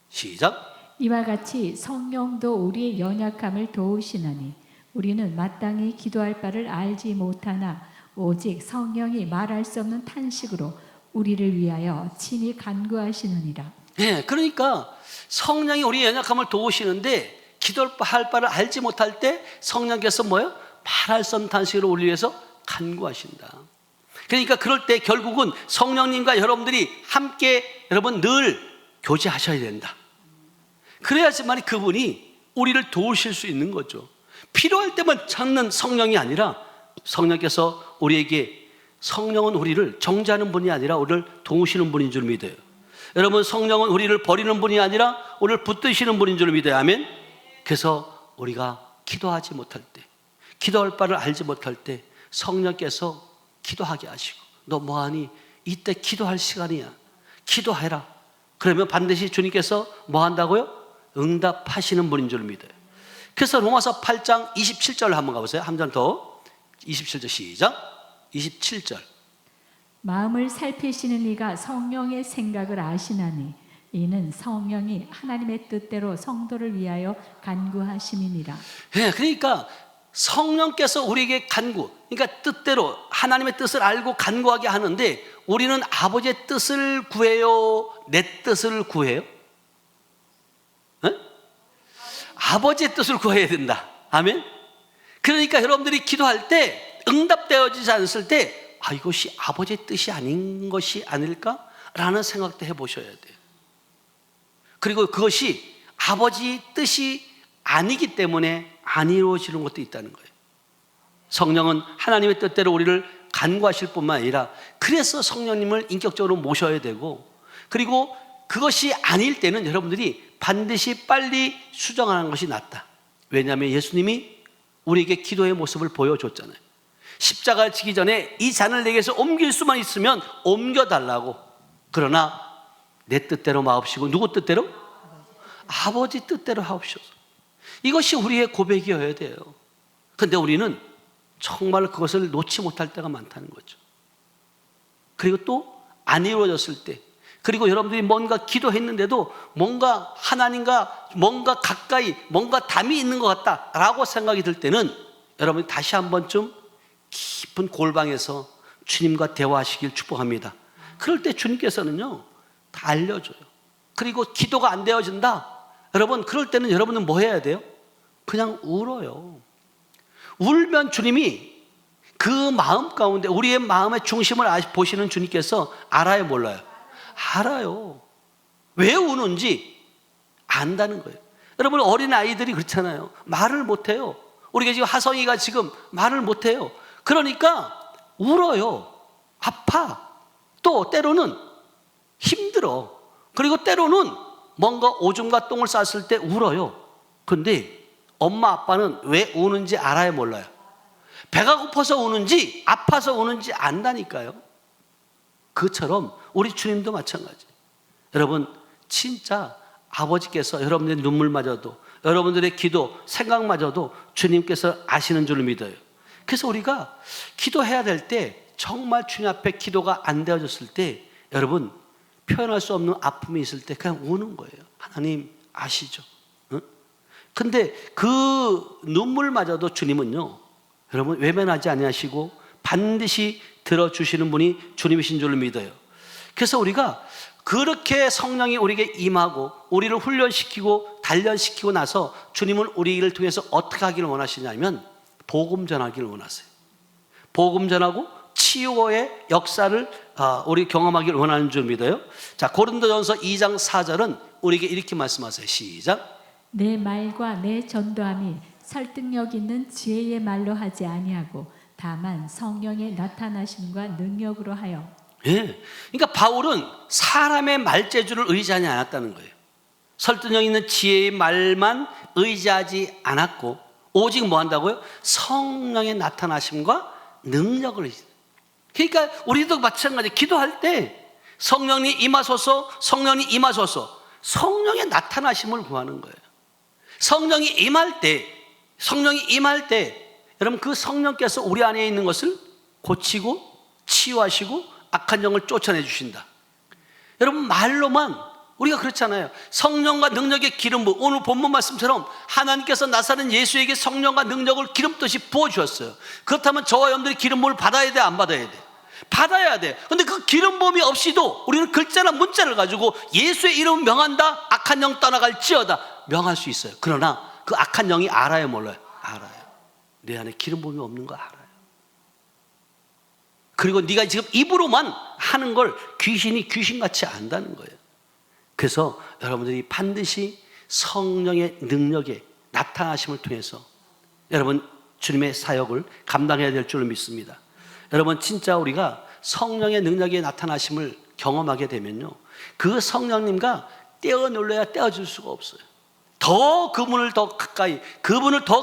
시작. 이와 같이 성령도 우리의 연약함을 도우시나니 우리는 마땅히 기도할 바를 알지 못하나 오직 성령이 말할 수 없는 탄식으로 우리를 위하여 친히 간구하시느니라. 그러니까 성령이 우리의 연약함을 도우시는데 기도할 바를 알지 못할 때 성령께서 뭐예요? 말할 수 없는 탄식으로 우리 위해서 간구하신다. 그러니까 그럴 때 결국은 성령님과 여러분들이 함께 여러분 늘 교제하셔야 된다. 그래야지만 그분이 우리를 도우실 수 있는 거죠. 필요할 때만 찾는 성령이 아니라 성령께서 우리에게 성령은 우리를 정죄하는 분이 아니라 우리를 도우시는 분인 줄 믿어요. 여러분 성령은 우리를 버리는 분이 아니라 우리를 붙드시는 분인 줄 믿어요. 아멘. 그래서 우리가 기도하지 못할 때 기도할 바를 알지 못할 때 성령께서 기도하게 하시고 너 뭐하니? 이때 기도할 시간이야. 기도해라. 그러면 반드시 주님께서 뭐 한다고요? 응답하시는 분인 줄 믿어요. 그래서 로마서 8장 27절 한번 가보세요. 한 장 더. 27절 시작. 27절. 마음을 살피시는 이가 성령의 생각을 아시나니 이는 성령이 하나님의 뜻대로 성도를 위하여 간구하심이니라. 그러니까 성령께서 우리에게 그러니까 뜻대로 하나님의 뜻을 알고 간구하게 하는데 우리는 아버지의 뜻을 구해요? 내 뜻을 구해요? 아버지의 뜻을 구해야 된다. 아멘. 그러니까 여러분들이 기도할 때 응답되어지지 않았을 때 이것이 아버지의 뜻이 아닌 것이 아닐까라는 생각도 해보셔야 돼요. 그리고 그것이 아버지 뜻이 아니기 때문에 안 이루어지는 것도 있다는 거예요. 성령은 하나님의 뜻대로 우리를 간구하실 뿐만 아니라 그래서 성령님을 인격적으로 모셔야 되고 그리고 그것이 아닐 때는 여러분들이 반드시 빨리 수정하는 것이 낫다. 왜냐하면 예수님이 우리에게 기도의 모습을 보여줬잖아요. 십자가를 지기 전에 이 잔을 내게서 옮길 수만 있으면 옮겨달라고. 그러나 내 뜻대로 마옵시고 누구 뜻대로? 아버지 뜻대로 하옵소서. 이것이 우리의 고백이어야 돼요. 그런데 우리는 정말 그것을 놓지 못할 때가 많다는 거죠. 그리고 또 안 이루어졌을 때 그리고 여러분들이 뭔가 기도했는데도 뭔가 하나님과 뭔가 가까이 뭔가 담이 있는 것 같다라고 생각이 들 때는 여러분이 다시 한 번쯤 깊은 골방에서 주님과 대화하시길 축복합니다. 그럴 때 주님께서는요 다 알려줘요. 그리고 기도가 안 되어진다. 여러분 그럴 때는 여러분은 뭐 해야 돼요? 그냥 울어요. 울면 주님이 그 마음 가운데 우리의 마음의 중심을 보시는 주님께서 알아요 몰라요? 알아요. 왜 우는지 안다는 거예요. 여러분 어린 아이들이 그렇잖아요. 말을 못해요. 우리가 지금 하성이가 지금 말을 못해요. 그러니까 울어요. 아파. 또 때로는 힘들어. 그리고 때로는 뭔가 오줌과 똥을 쌌을 때 울어요. 근데 엄마 아빠는 왜 우는지 알아요 몰라요? 배가 고파서 우는지 아파서 우는지 안다니까요. 그처럼 우리 주님도 마찬가지. 여러분 진짜 아버지께서 여러분의 눈물마저도 여러분들의 기도, 생각마저도 주님께서 아시는 줄 믿어요. 그래서 우리가 기도해야 될 때 정말 주님 앞에 기도가 안 되어졌을 때 여러분 표현할 수 없는 아픔이 있을 때 그냥 우는 거예요. 하나님 아시죠? 응? 근데 그 눈물마저도 주님은요, 여러분 외면하지 아니하시고 반드시 들어주시는 분이 주님이신 줄 믿어요. 그래서 우리가 그렇게 성령이 우리에게 임하고 우리를 훈련시키고 단련시키고 나서 주님은 우리를 통해서 어떻게 하기를 원하시냐면 복음 전하기를 원하세요. 복음 전하고 치유의 역사를 우리 경험하기를 원하는 줄 믿어요. 자, 고린도전서 2장 4절은 우리에게 이렇게 말씀하세요. 시작. 내 말과 내 전도함이 설득력 있는 지혜의 말로 하지 아니하고 다만 성령의 나타나심과 능력으로 하여. 예. 그러니까 바울은 사람의 말재주를 의지하지 않았다는 거예요. 설득력 있는 지혜의 말만 의지하지 않았고 오직 뭐 한다고요? 성령의 나타나심과 능력을 의지해요. 그러니까 우리도 마찬가지 기도할 때 성령이 임하소서, 성령이 임하소서, 성령의 나타나심을 구하는 거예요. 성령이 임할 때 여러분 그 성령께서 우리 안에 있는 것을 고치고 치유하시고 악한 영을 쫓아내 주신다. 여러분 말로만 우리가 그렇잖아요. 성령과 능력의 기름 부음, 오늘 본문 말씀처럼 하나님께서 나사렛 예수에게 성령과 능력을 기름듯이 부어주었어요. 그렇다면 저와 여러분들이 기름 부음을 받아야 돼, 안 받아야 돼? 받아야 돼. 근데 그 기름 부음이 없이도 우리는 글자나 문자를 가지고 예수의 이름을 명한다, 악한 영 떠나갈지어다 명할 수 있어요. 그러나 그 악한 영이 알아요, 몰라요? 알아요. 내 안에 기름 부음이 없는 거 알아요. 그리고 네가 지금 입으로만 하는 걸 귀신이 귀신같이 안다는 거예요. 그래서 여러분들이 반드시 성령의 능력의 나타나심을 통해서 여러분 주님의 사역을 감당해야 될 줄로 믿습니다. 여러분 진짜 우리가 성령의 능력의 나타나심을 경험하게 되면요, 그 성령님과 떼어놀려야 떼어줄 수가 없어요. 더 그분을 더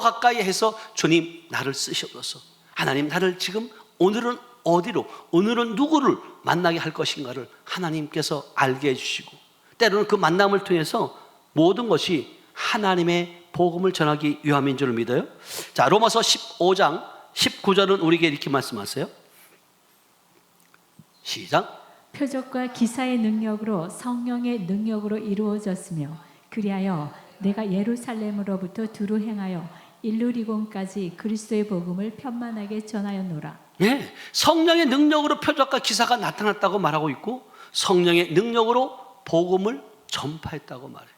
가까이 해서 주님 나를 쓰셔서 하나님 나를 지금 오늘은 어디로, 오늘은 누구를 만나게 할 것인가를 하나님께서 알게 해주시고 때로는 그 만남을 통해서 모든 것이 하나님의 복음을 전하기 위함인 줄 믿어요. 자, 로마서 15장 19절은 우리에게 이렇게 말씀하세요. 시작. 표적과 기사의 능력으로 성령의 능력으로 이루어졌으며 그리하여 내가 예루살렘으로부터 두루 행하여 일루리곤까지 그리스도의 복음을 편만하게 전하였노라. 네, 성령의 능력으로 표적과 기사가 나타났다고 말하고 있고 성령의 능력으로 복음을 전파했다고 말해요.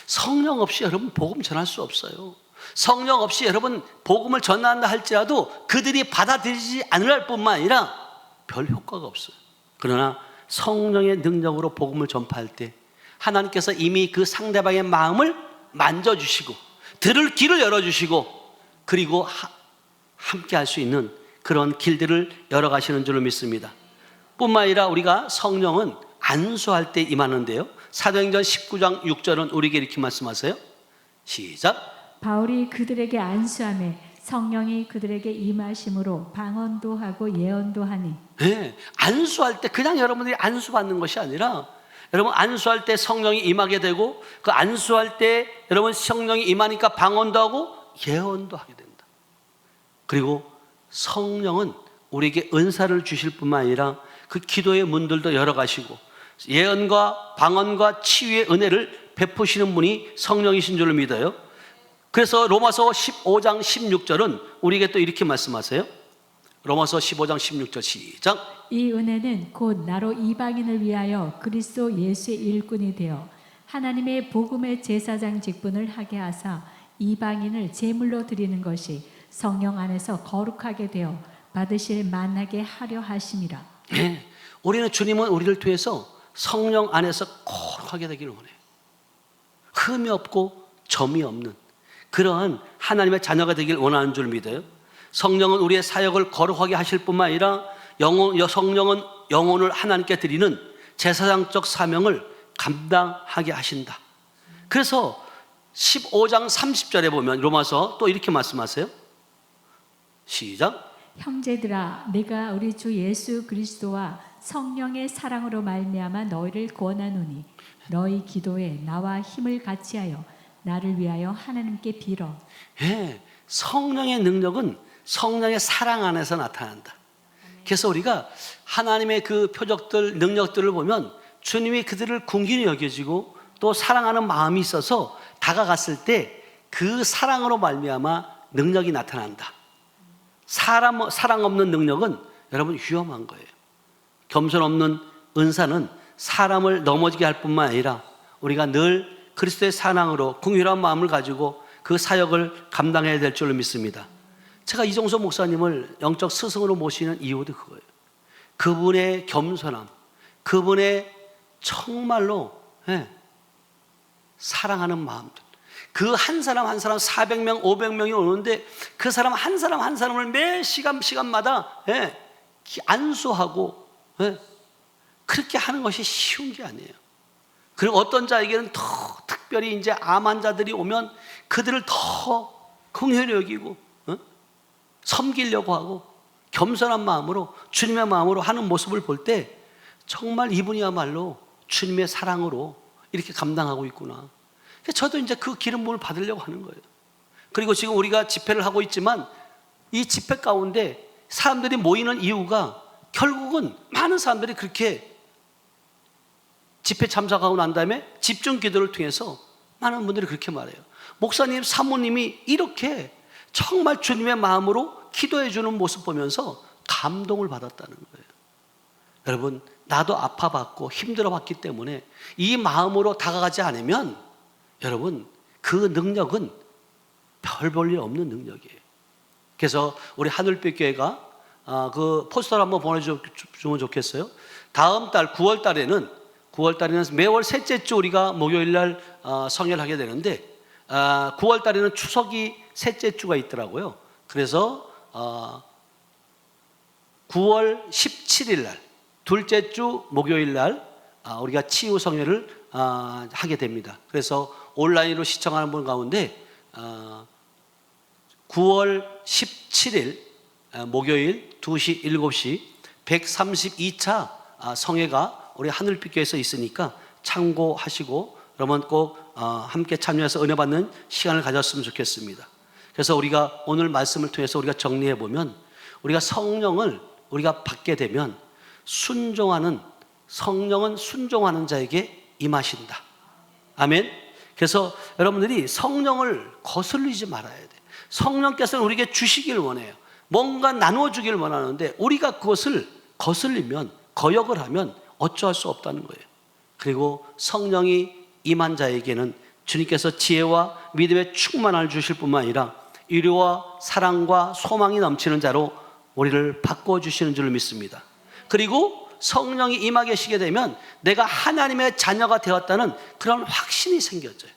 성령 없이 여러분 복음 전할 수 없어요. 성령 없이 여러분 복음을 전한다 할지라도 그들이 받아들이지 않을 뿐만 아니라 별 효과가 없어요. 그러나 성령의 능력으로 복음을 전파할 때 하나님께서 이미 그 상대방의 마음을 만져주시고 들을 길을 열어주시고 그리고 함께 할 수 있는 그런 길들을 열어가시는 줄로 믿습니다. 뿐만 아니라 우리가 성령은 안수할 때 임하는데요, 사도행전 19장 6절은 우리에게 이렇게 말씀하세요. 시작. 바울이 그들에게 안수하매 성령이 그들에게 임하심으로 방언도 하고 예언도 하니. 네, 안수할 때 그냥 여러분들이 안수받는 것이 아니라 여러분 안수할 때 성령이 임하게 되고 그 안수할 때 여러분 성령이 임하니까 방언도 하고 예언도 하게 된다. 그리고 성령은 우리에게 은사를 주실 뿐만 아니라 그 기도의 문들도 열어가시고 예언과 방언과 치유의 은혜를 베푸시는 분이 성령이신 줄로 믿어요. 그래서 로마서 15장 16절은 우리에게 또 이렇게 말씀하세요. 로마서 15장 16절 시작. 이 은혜는 곧 나로 이방인을 위하여 그리스도 예수의 일꾼이 되어 하나님의 복음의 제사장 직분을 하게 하사 이방인을 제물로 드리는 것이 성령 안에서 거룩하게 되어 받으실 만나게 하려 하심이라. 네, 우리는 주님은 우리를 통해서 성령 안에서 거룩하게 되기를 원해요. 흠이 없고 점이 없는 그러한 하나님의 자녀가 되길 원하는 줄 믿어요. 성령은 우리의 사역을 거룩하게 하실 뿐만 아니라 성령은 영혼을 하나님께 드리는 제사장적 사명을 감당하게 하신다. 그래서 15장 30절에 보면 로마서 또 이렇게 말씀하세요. 시작. 형제들아, 내가 우리 주 예수 그리스도와 성령의 사랑으로 말미암아 너희를 권하노니 너희 기도에 나와 힘을 같이하여 나를 위하여 하나님께 빌어. 예, 성령의 능력은 성령의 사랑 안에서 나타난다. 그래서 우리가 하나님의 그 표적들, 능력들을 보면 주님이 그들을 궁기히 여겨지고 또 사랑하는 마음이 있어서 다가갔을 때 그 사랑으로 말미암아 능력이 나타난다. 사랑 없는 능력은 여러분 위험한 거예요. 겸손 없는 은사는 사람을 넘어지게 할 뿐만 아니라 우리가 늘 그리스도의 사랑으로 긍휼한 마음을 가지고 그 사역을 감당해야 될 줄로 믿습니다. 제가 이종서 목사님을 영적 스승으로 모시는 이유도 그거예요. 그분의 겸손함, 그분의 정말로 사랑하는 마음들. 그 한 사람 한 사람 400명, 500명이 오는데 그 사람 한 사람을 매 시간마다 안수하고 그렇게 하는 것이 쉬운 게 아니에요. 그리고 어떤 자에게는 더 특별히 이제 암 환자들이 오면 그들을 더 긍휼히 여기고 섬기려고 하고 겸손한 마음으로 주님의 마음으로 하는 모습을 볼 때 정말 이분이야말로 주님의 사랑으로 이렇게 감당하고 있구나. 저도 이제 그 기름 부음을 받으려고 하는 거예요. 그리고 지금 우리가 집회를 하고 있지만 이 집회 가운데 사람들이 모이는 이유가 결국은 많은 사람들이 그렇게 집회 참석하고 난 다음에 집중 기도를 통해서 많은 분들이 그렇게 말해요. 목사님, 사모님이 이렇게 정말 주님의 마음으로 기도해 주는 모습 보면서 감동을 받았다는 거예요. 여러분, 나도 아파봤고 힘들어봤기 때문에 이 마음으로 다가가지 않으면 여러분 그 능력은 별 볼 일 없는 능력이에요. 그래서 우리 하늘빛 교회가 그 포스터를 한번 보내주면 좋겠어요. 다음 달 9월 달에는 매월 셋째 주 우리가 목요일 날 성회를 하게 되는데 9월 달에는 추석이 셋째 주가 있더라고요. 그래서 9월 17일 날 둘째 주 목요일 날 우리가 치유 성회를 하게 됩니다. 그래서 온라인으로 시청하는 분 가운데 9월 17일 목요일 2시, 7시 132차 성회가 우리 하늘빛교회에서 있으니까 참고하시고 여러분 꼭 함께 참여해서 은혜 받는 시간을 가졌으면 좋겠습니다. 그래서 우리가 오늘 말씀을 통해서 우리가 정리해 보면 우리가 성령을 우리가 받게 되면 성령은 순종하는 자에게 임하신다. 아멘. 그래서 여러분들이 성령을 거슬리지 말아야 돼. 성령께서는 우리에게 주시길 원해요. 뭔가 나누어주길 원하는데 우리가 그것을 거슬리면, 거역을 하면 어쩌할 수 없다는 거예요. 그리고 성령이 임한 자에게는 주님께서 지혜와 믿음의 충만함을 주실 뿐만 아니라 위로와 사랑과 소망이 넘치는 자로 우리를 바꿔주시는 줄 믿습니다. 그리고 성령이 임하 계시게 되면 내가 하나님의 자녀가 되었다는 그런 확신이 생겨져요.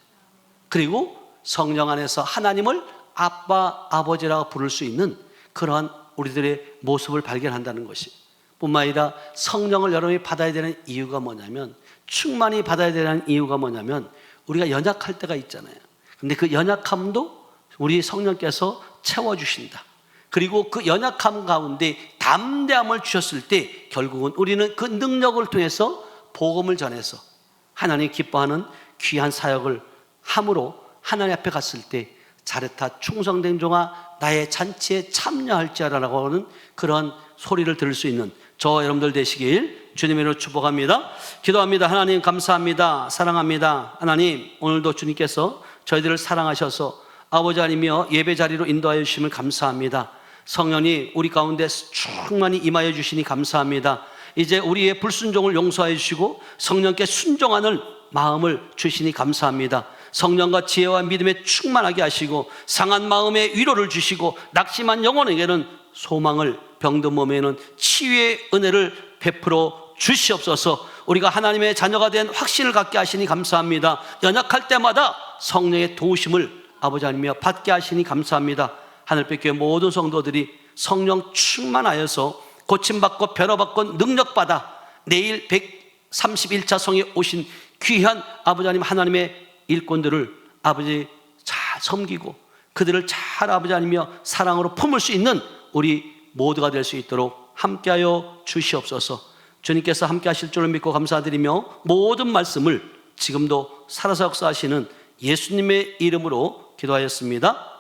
그리고 성령 안에서 하나님을 아빠, 아버지라고 부를 수 있는 그러한 우리들의 모습을 발견한다는 것이 뿐만 아니라 성령을 여러분이 받아야 되는 이유가 뭐냐면 충만히 받아야 되는 이유가 뭐냐면 우리가 연약할 때가 있잖아요. 근데 그 연약함도 우리 성령께서 채워주신다. 그리고 그 연약함 가운데 담대함을 주셨을 때 결국은 우리는 그 능력을 통해서 복음을 전해서 하나님 기뻐하는 귀한 사역을 함으로 하나님 앞에 갔을 때 잘했다 충성된 종아 나의 잔치에 참여할지어라라고 하는 그런 소리를 들을 수 있는 저 여러분들 되시길 주님의 이름으로 축복합니다. 기도합니다. 하나님 감사합니다. 사랑합니다. 하나님 오늘도 주님께서 저희들을 사랑하셔서 아버지 하나님이여 예배 자리로 인도하여 주심을 감사합니다. 성령이 우리 가운데 충만히 임하여 주시니 감사합니다. 이제 우리의 불순종을 용서하여 주시고 성령께 순종하는 마음을 주시니 감사합니다. 성령과 지혜와 믿음에 충만하게 하시고 상한 마음에 위로를 주시고 낙심한 영혼에게는 소망을, 병든 몸에는 치유의 은혜를 베풀어 주시옵소서. 우리가 하나님의 자녀가 된 확신을 갖게 하시니 감사합니다. 연약할 때마다 성령의 도우심을 아버지 하나님이여 받게 하시니 감사합니다. 하늘빛교회 모든 성도들이 성령 충만하여서 고침받고 변화받고 능력받아 내일 131차 성에 오신 귀한 아버지 하나님 하나님의 일꾼들을 아버지 잘 섬기고 그들을 잘 아버지 하나님이여 사랑으로 품을 수 있는 우리 모두가 될 수 있도록 함께하여 주시옵소서. 주님께서 함께 하실 줄을 믿고 감사드리며 모든 말씀을 지금도 살아서 역사하시는 예수님의 이름으로 기도하였습니다.